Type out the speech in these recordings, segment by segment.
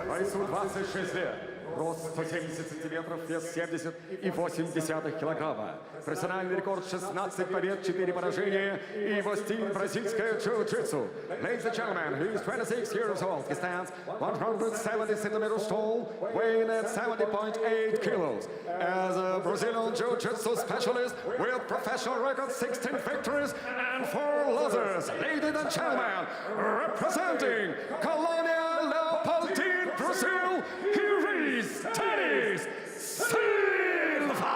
Весу 26 лет, рост 170 сантиметров, вес 70,8 килограмма. Профессиональный рекорд 16 побед, 4 поражения и его стиль бразильское джиу-джитсу. Ladies and gentlemen, he is 26 years old. He stands 170 centimeters tall, weighing at 70.8 kilos. As a Brazilian jiu-jitsu specialist with professional record 16 victories and 4 losses. Ladies and gentlemen, representing Colônia Leopoldine, Brazil, here is Denis Silva!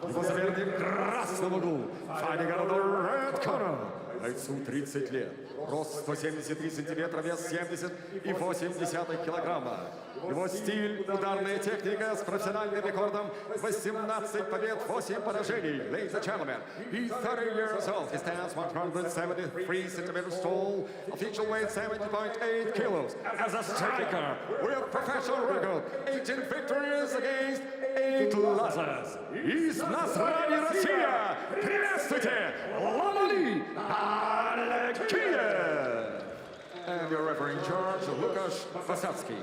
Его соперник в красном углу, fighting out of the red corner. Бойцу 30 лет, рост 173 сантиметра, вес 70,8 килограмма. Его стиль – ударная техника с профессиональным рекордом 18 побед, 8 поражений. Ladies and gentlemen, he's 30 years old. He stands 173 centimeters tall, official weight 70.8 kilos. As a striker with professional record, 18 victories against 8 losses. Из Названия Россия! Приветствуйте! Lom-Ali! Nalgiev! And your referee in charge, Łukasz Basatsky.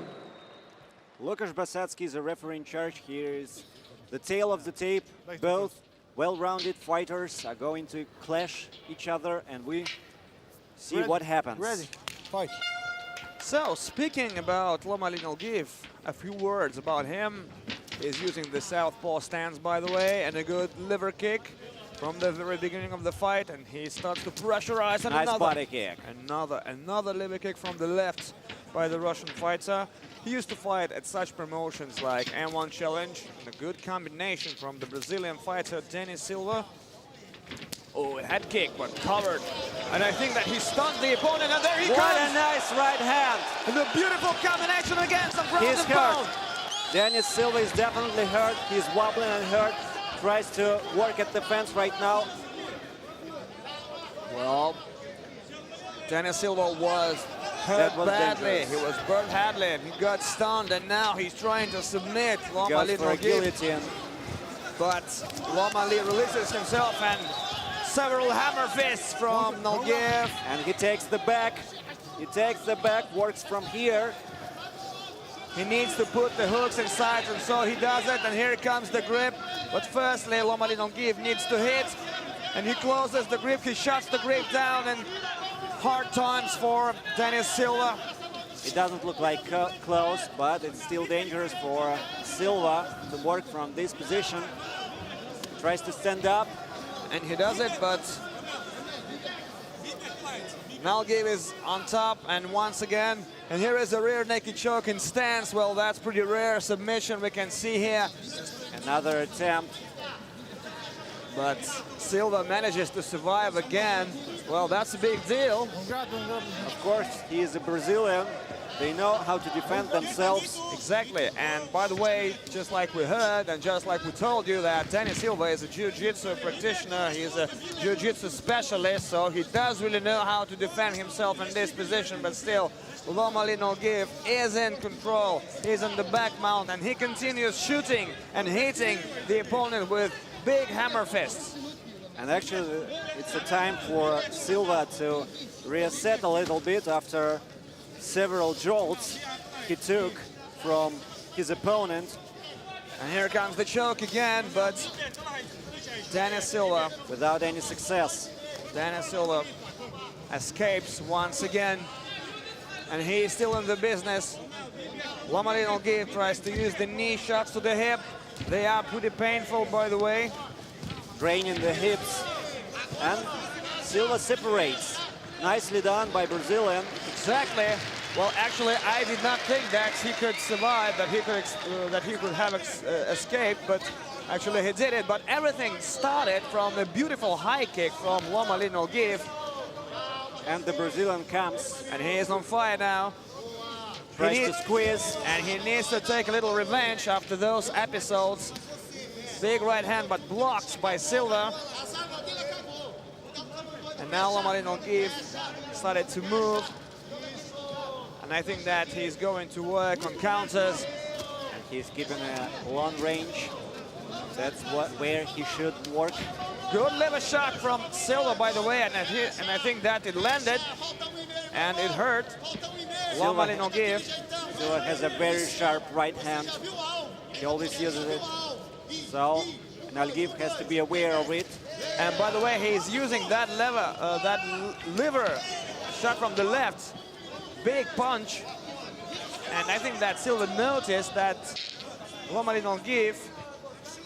Łukasz Basatsky is a referee in charge. Here is the tail of the tape. Both well-rounded fighters are going to clash each other, and we see what happens. Ready, fight. So, speaking about Lom-Ali Nalgiev, a few words about him. He's using the southpaw stance, by the way, and a good liver kick from the very beginning of the fight, and he starts to pressurize. And Nice body kick. Another liver kick from the left by the Russian fighter. He used to fight at such promotions like M1 Challenge, and a good combination from the Brazilian fighter Denis Silva. Oh, head kick, but covered. And I think that he stunned the opponent, and there he comes! What a nice right hand! And a beautiful combination against the ground He's and hurt. pound. Denis Silva is definitely hurt. He's wobbling and hurt. Tries to work at the fence right now. Well, Denis Silva was hurt badly. Dangerous. He was burnt badly, and he got stunned, and now he's trying to submit Lom-Ali Goes for a guillotine. But Lom-Ali releases himself, and several hammer fists from Nalgiev. And he takes the back. He takes the back, works from here. He needs to put the hooks inside, and so he does it, and here comes the grip. But firstly, Lom-Ali Nalgiev needs to hit, and he closes the grip, he shuts the grip down, and hard times for Denis Silva. It doesn't look like close, but it's still dangerous for Silva to work from this position. Tries to stand up. And he does it, but Nalgiev is on top, and once again, and here is a rear naked choke in stance. Well, that's pretty rare submission we can see here. Another attempt. But Silva manages to survive again. Well, that's a big deal. Of course, he is a Brazilian. They know how to defend themselves. Exactly, and by the way, just like we heard and just like we told you, that Denis Silva is a jiu-jitsu practitioner, he's a jiu-jitsu specialist, so he does really know how to defend himself in this position, but still, Lom-Ali Nalgiev is in control, he's on the back mount, and he continues shooting and hitting the opponent with big hammer fists. And actually, it's a time for Silva to reset a little bit after several jolts he took from his opponent. And here comes the choke again, but Denis Silva, without any success. Denis Silva escapes once again, and he is still in the business. Lom-Ali Nalgiev tries to use the knee shots to the hip. They are pretty painful, by the way. Draining the hips, and Silva separates. Nicely done by Brazilian. Exactly. Well, actually, I did not think that he could survive, that he could have escaped, but actually he did it. But everything started from a beautiful high kick from Lom-Ali Nalgiev. And the Brazilian comes. And he is on fire now. Tries to squeeze. And he needs to take a little revenge after those episodes. Big right hand, but blocked by Silva. And now Lom-Ali Nalgiev started to move. And I think that he's going to work on counters. And he's given a long range. That's where he should work. Good liver shot from Silva, by the way, and I think that it landed and it hurt Lom-Ali Nalgiev. Silva has a very sharp right hand. He always uses it. So Nalgiev has to be aware of it. And by the way, he's using that liver shot from the left. Big punch. And I think that Silva noticed that Lom-Ali Nalgiev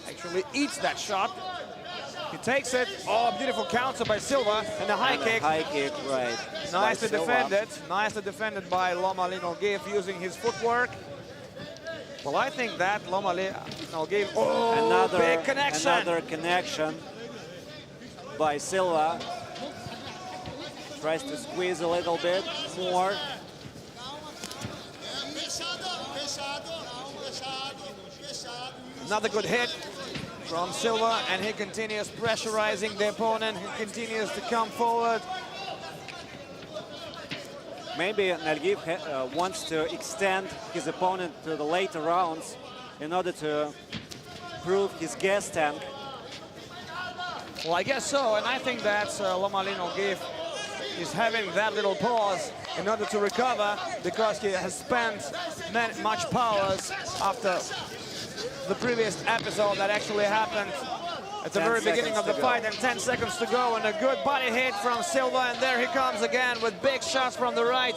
actually eats that shot. He takes it. Oh, beautiful counter by Silva and a high kick. High kick, right. Nicely defended. Nicely defended by Lom-Ali Nalgiev using his footwork. Well, I think that Lom-Ali Nalgiev. Oh, big connection. Another connection by Silva. Tries to squeeze a little bit more. Another good hit from Silva, and he continues pressurizing the opponent. He continues to come forward. Maybe Nalgiev wants to extend his opponent to the later rounds in order to prove his gas tank. Well, I guess so, and I think that Lom-Ali Nalgiev is having that little pause in order to recover, because he has spent much powers after the previous episode that actually happened at the very beginning of the fight, and 10 seconds to go, and a good body hit from Silva, and there he comes again with big shots from the right.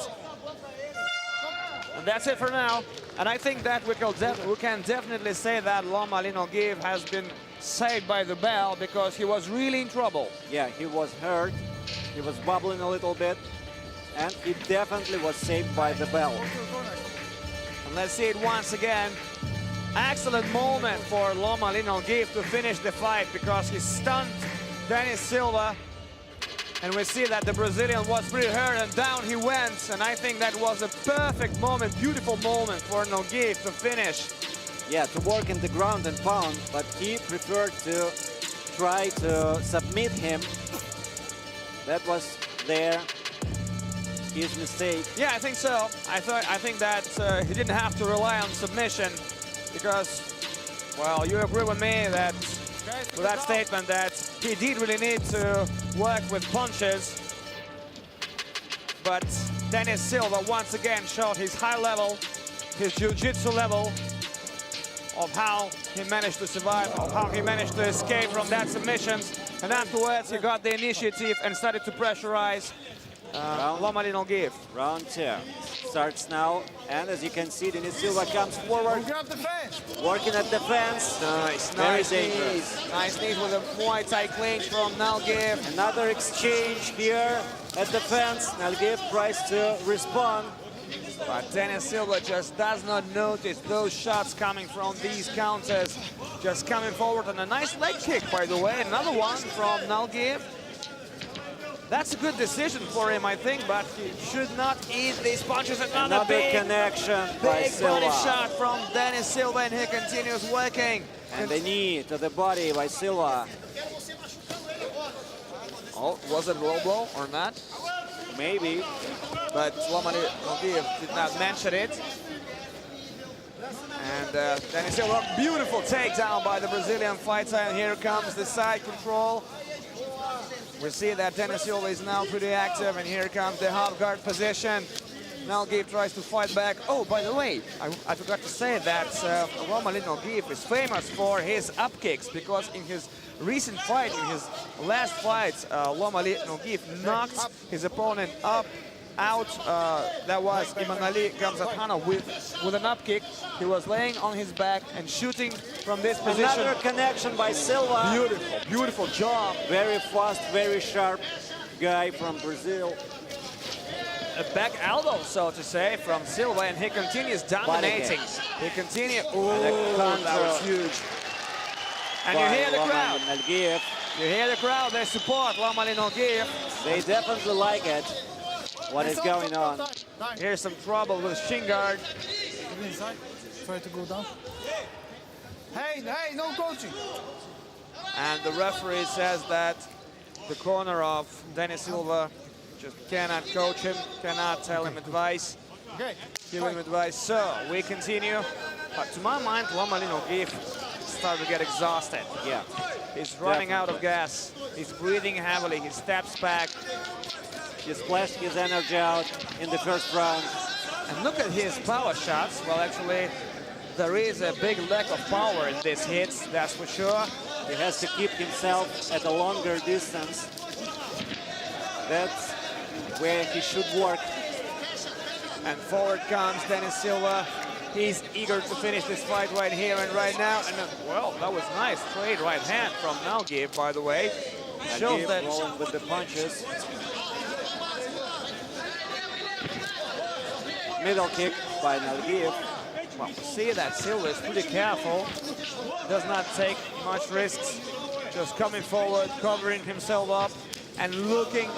And that's it for now. And I think that we can definitely say that Lom-Ali Nalgiev has been saved by the bell, because he was really in trouble. Yeah, he was hurt. He was bubbling a little bit, and he definitely was saved by the bell. And let's see it once again. Excellent moment for Lom-Ali Nalgiev to finish the fight, because he stunned Denis Silva. And we see that the Brazilian was pretty hurt, and down he went. And I think that was a perfect moment, beautiful moment for Nalgiev to finish. Yeah, to work in the ground and pound, but he preferred to try to submit him. That was his mistake. Yeah, I think so. I think that he didn't have to rely on submission, because, well, you agree with me that with that statement that he did really need to work with punches. But Denis Silva once again showed his high level, his jiu-jitsu level, of how he managed to survive, of how he managed to escape from that submissions. And afterwards, he got the initiative and started to pressurize Lom-Ali Nalgiev. Round 2 starts now, and as you can see, Denis Silva comes forward, working at defense. Nice knees. Nice knees with a Muay Thai clinch from Nalgiev. Another exchange here at defense. Nalgiev tries to respond. But Denis Silva just does not notice those shots coming from these counters. Just coming forward, and a nice leg kick, by the way. Another one from Nalgiev. That's a good decision for him, I think, but he should not eat these punches. Another big connection by Silva. Body shot from Denis Silva, and he continues working. And the knee to the body by Silva. Oh, was it low blow or not? Maybe. But Lom-Ali Nalgiev did not mention it. And Denis Silva, beautiful takedown by the Brazilian fighter. And here comes the side control. We see that Denis Silva is now pretty active, and here comes the half guard position. Nalgiev tries to fight back. Oh, by the way, I forgot to say that Lom-Ali Nalgiev is famous for his up kicks, because in his recent fight, in his last fight, Lom-Ali Nalgiev knocked his opponent out. That was Imanali Gamzatana with an up kick. He was laying on his back and shooting from this position. Another connection by Silva. Beautiful, beautiful job. Very fast, very sharp guy from Brazil. A back elbow, so to say, from Silva, and he continues dominating. He continues. Oh, that was huge. And you hear the crowd. Nalgiev. You hear the crowd. They support Lom-Ali Nalgiev. They definitely like it. What is going on? Here's some trouble with shin guard. Inside. Try to go down. Hey, no coaching. And the referee says that the corner of Denis Silva just cannot coach him, cannot tell him advice, give him advice. So we continue. But to my mind, Lom-Ali Nalgiev started to get exhausted. Yeah. He's running out of gas. He's breathing heavily. He steps back. He splashed his energy out in the first round. And look at his power shots. Well, actually, there is a big lack of power in these hits, that's for sure. He has to keep himself at a longer distance. That's where he should work. And forward comes Denis Silva. He's eager to finish this fight right here and right now. And well, that was nice straight right hand from Nalgiev, by the way. Shows that rolling with the punches. Middle kick by Nalgiev. well, we see that Silva is pretty careful. Does not take much risks. Just coming forward, covering himself up, and looking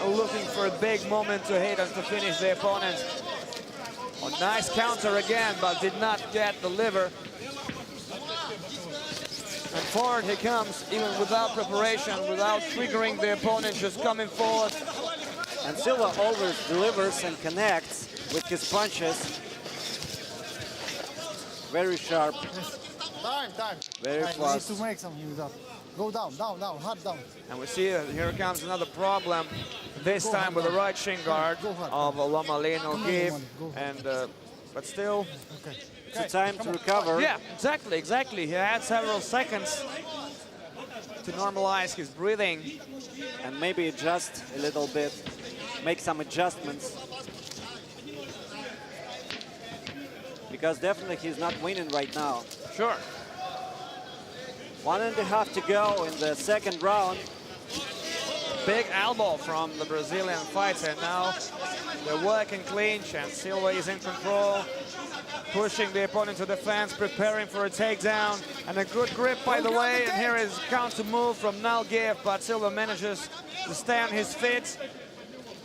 for a big moment to hit and to finish the opponent. A nice counter again, but did not get the liver. And forward he comes, even without preparation, without triggering the opponent, just coming forward. And Silva always delivers and connects with his punches. Very sharp, Time. very Time. fast. Needs to make something up. Go down, hard down. And we see here comes another problem, this time with the right shin guard of Lom-Ali Nalgiev. And but still, Okay. It's time to recover. yeah, exactly. He had several seconds to normalize his breathing. And maybe adjust a little bit, make some adjustments. Because definitely he's not winning right now. Sure. 1.5 to go in the second round. Big elbow from the Brazilian fighter. Now they're working clinch and Silva is in control, pushing the opponent to the fence, preparing for a takedown. And a good grip, by the way. And here is counter move from Nalgiev, but Silva manages to stay on his feet.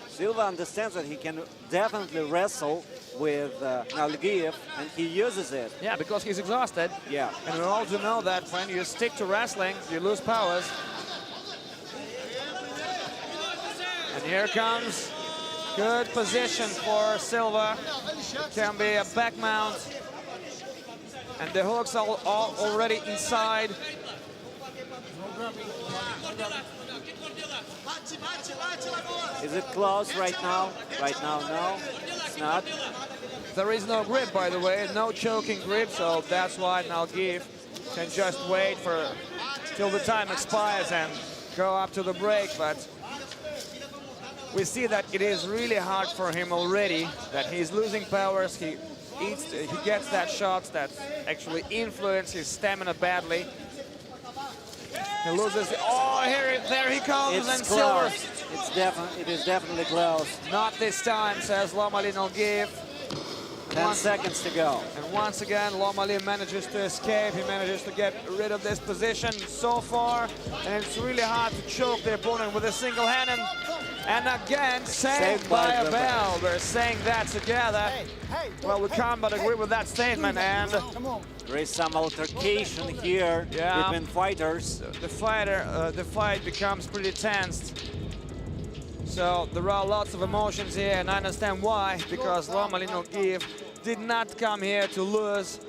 Silva understands that he can definitely wrestle with Nalgiev, and he uses it. Yeah, because he's exhausted. Yeah. And we all do know that when you stick to wrestling, you lose powers. And here comes good position for Silva. It can be a back mount. And the hooks are all already inside. Is it close right now? Right now, no. It's not. There is no grip, by the way, no choking grip, so that's why Nalgiev can just wait for till the time expires and go up to the break. But we see that it is really hard for him already, that he's losing powers. He gets that shots that actually influence his stamina badly. He loses. Oh, there he comes, It's and Silva. close. It is definitely close. Not this time, says Lom-Ali Nalgiev. 10 seconds to go. And once again, Lom-Ali manages to escape. He manages to get rid of this position so far. And it's really hard to choke the opponent with a single hand. And again, saved by a bell. We're saying that together. Well, we can't but agree with that statement. And Come on. There is some altercation here between fighters. the fight becomes pretty tense. So there are lots of emotions here, and I understand why, because Lom-Ali Nalgiev did not come here to lose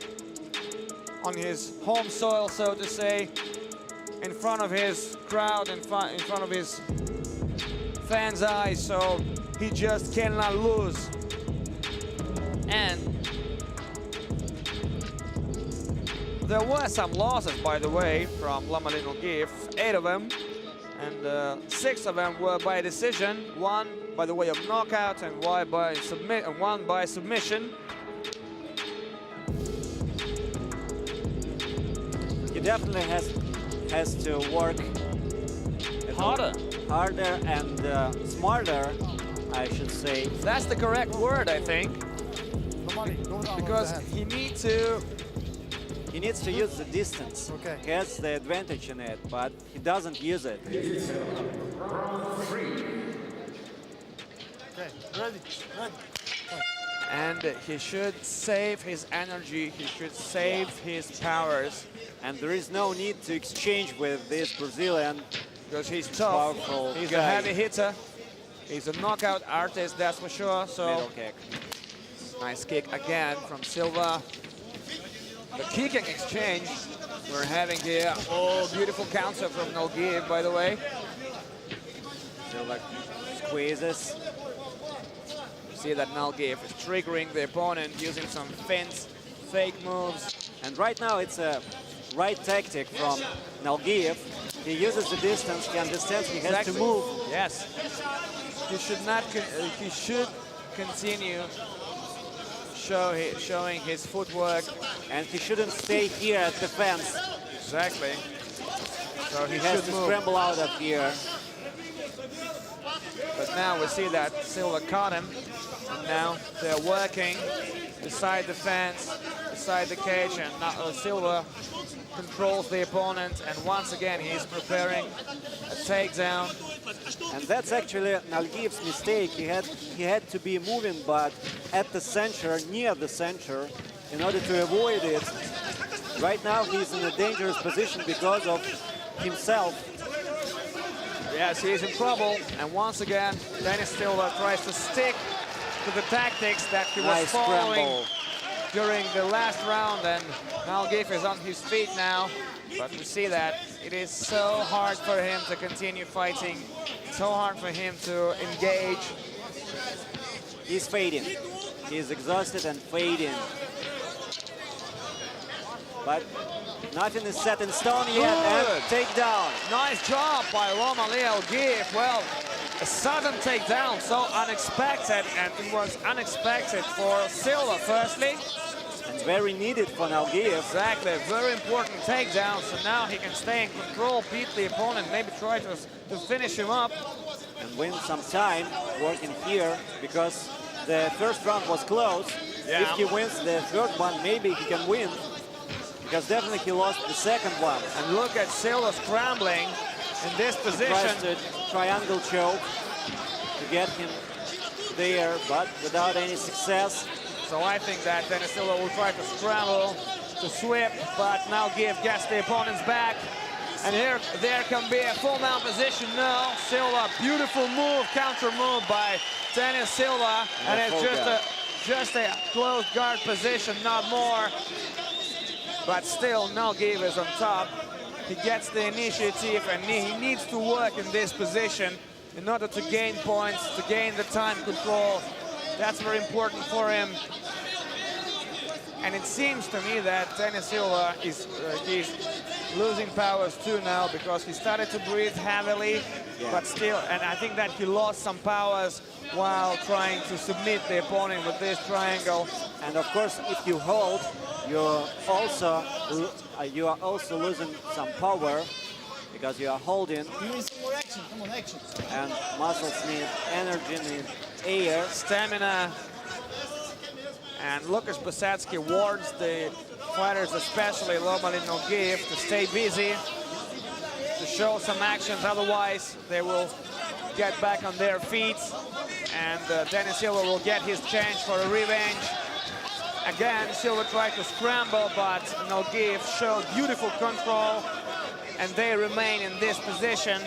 on his home soil, so to say, in front of his crowd, in front of his fans' eyes, so he just cannot lose. And there were some losses, by the way, from Lom-Ali Nalgiev, 8 of them. And 6 of them were by decision, 1 by the way of knockout and one by submission. He definitely has to work Harder. and smarter, I should say. That's the correct word, I think, Come on, go down. because he He needs to use the distance. Okay. He has the advantage in it, but he doesn't use it. Okay, ready. and he should save his energy. He should save his powers, And there is no need to exchange with this Brazilian. because he's tough. Powerful He's guy. a heavy hitter. He's a knockout artist, that's for sure. So Middle kick. nice kick again from Silva. The kicking exchange we're having here. Oh, beautiful counter from Nalgiev, by the way. Silva squeezes. See that Nalgiev is triggering the opponent using some fints, fake moves. And right now it's a right tactic from Nalgiev. He uses the distance, he understands he has to move. Yes. He should not. He should continue showing his footwork, and he shouldn't stay here at the fence. Exactly. So he has to scramble out of here. But now we see that Silva caught him. And now they're working beside the fence, beside the cage, and now Silva controls the opponent, and once again he's preparing a takedown. And that's actually Nalgiev's mistake. He had to be moving, but at the center, near the center, in order to avoid it. Right now he's in a dangerous position because of himself. Yes, he's in trouble, and once again Denis Silva tries to stick to the tactics that he was following during the last round, and Nalgiev is on his feet now. But we see that it is so hard for him to continue fighting, so hard for him to engage. He's fading. He's exhausted and fading. But nothing is set in stone yet. And takedown. Nice job by Lom-Ali. Well, a sudden takedown, so unexpected, and it was unexpected for Silva, firstly. And very needed for Nalgiev. Exactly, very important takedown, so now he can stay in control, beat the opponent, maybe try to finish him up. And win some time working here, because the first round was close. Yeah. If he wins the third one, maybe he can win, because definitely he lost the second one. And look at Silva scrambling in this position. He tries to triangle choke to get him there, but without any success. So I think that Denis Silva will try to scramble, to sweep, but Nalgiev gets the opponent's back. And here, there can be a full mount position. No, Silva, beautiful move, counter move by Denis Silva. And it's just a closed guard position, not more. But still, Nalgiev is on top. He gets the initiative, and he needs to work in this position in order to gain points, to gain the time control. That's very important for him. And it seems to me that Denis Silva is he's losing powers too now, because he started to breathe heavily, but still, and I think that he lost some powers while trying to submit the opponent with this triangle. And of course, if you hold, you are also losing some power, because you are holding. You need some more action. Come on, action. And muscles need energy, need air, stamina. And Lukasz Besatsky warns the fighters, especially Lom-Ali Nalgiev, to stay busy, to show some actions, otherwise they will get back on their feet, and Denis Silva will get his chance for a revenge. Again, Silva tried to scramble, but Nalgiev showed beautiful control, and they remain in this position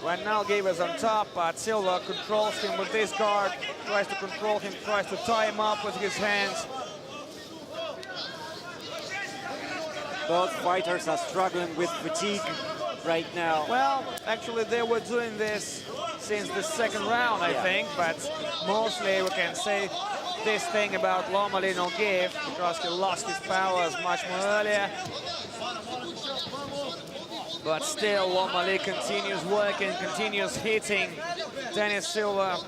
when Nalgiev is on top, but Silva controls him with this guard, tries to control him, tries to tie him up with his hands. Both fighters are struggling with fatigue right now. Well, actually they were doing this since the second round, I think, but mostly we can say this thing about Lom-Ali Nalgiev, because he lost his powers much more earlier. But still, Lom-Ali continues working, continues hitting Denis Silva,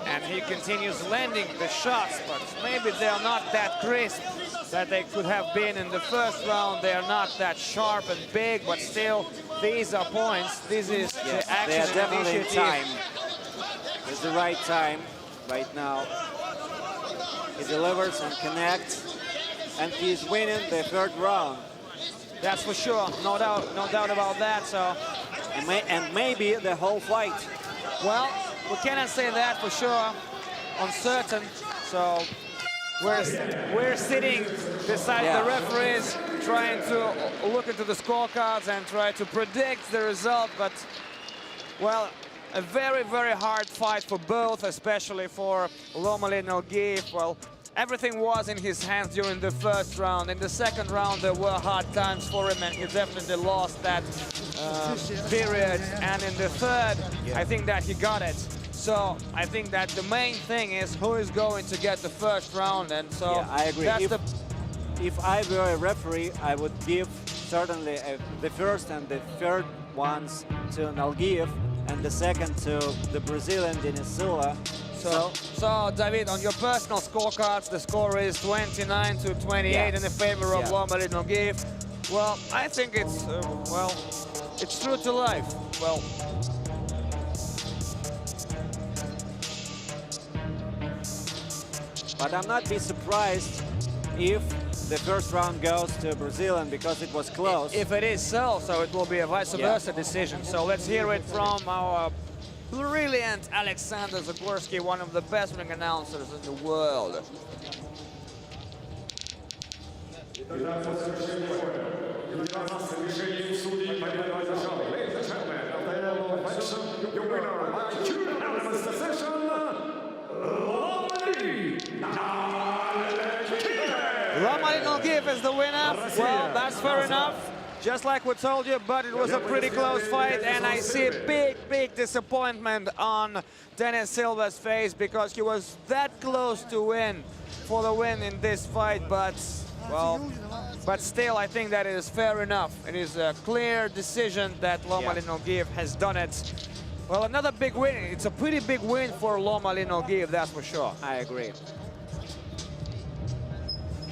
and he continues landing the shots, but maybe they're not that crisp that they could have been in the first round. They are not that sharp and big, but still, these are points. This is the action. They are definitely in initiative. time. It's the right time right now. He delivers and connects, and he's winning the third round. That's for sure, no doubt about that. So, and maybe the whole fight. Well, we cannot say that for sure, uncertain. So we're sitting beside the referees, trying to look into the scorecards and try to predict the result. But well, a very, very hard fight for both, especially for Lom-Ali Nalgiev. Well, everything was in his hands during the first round. In the second round, there were hard times for him, and he definitely lost that period. And in the third, I think that he got it. So I think that the main thing is who is going to get the first round, and so Yeah, I agree. that's If I were a referee, I would give certainly the first and the third ones to Nalgiev and the second to the Brazilian Denis Silva. So David, on your personal scorecards, the score is 29-28 in the favor of Lom-Ali Nalgiev. Well, I think it's well, it's true to life. Well, but I'm not be surprised if the first round goes to Brazilian because it was close. if it is so it will be a vice versa decision. So let's hear it from our brilliant Alexander Zagorski, one of the best ring announcers in the world. Lom-Ali Nalgiev is the winner. Well, that's fair enough. Just like we told you, but it was a pretty close fight, and I see a big disappointment on Denis Silva's face because he was that close to win for the win in this fight, but well, but still I think that it is fair enough. It is a clear decision that Lom-Ali Nalgiev has done it. Well, another big win. It's a pretty big win for Lom-Ali Nalgiev, that's for sure. I agree.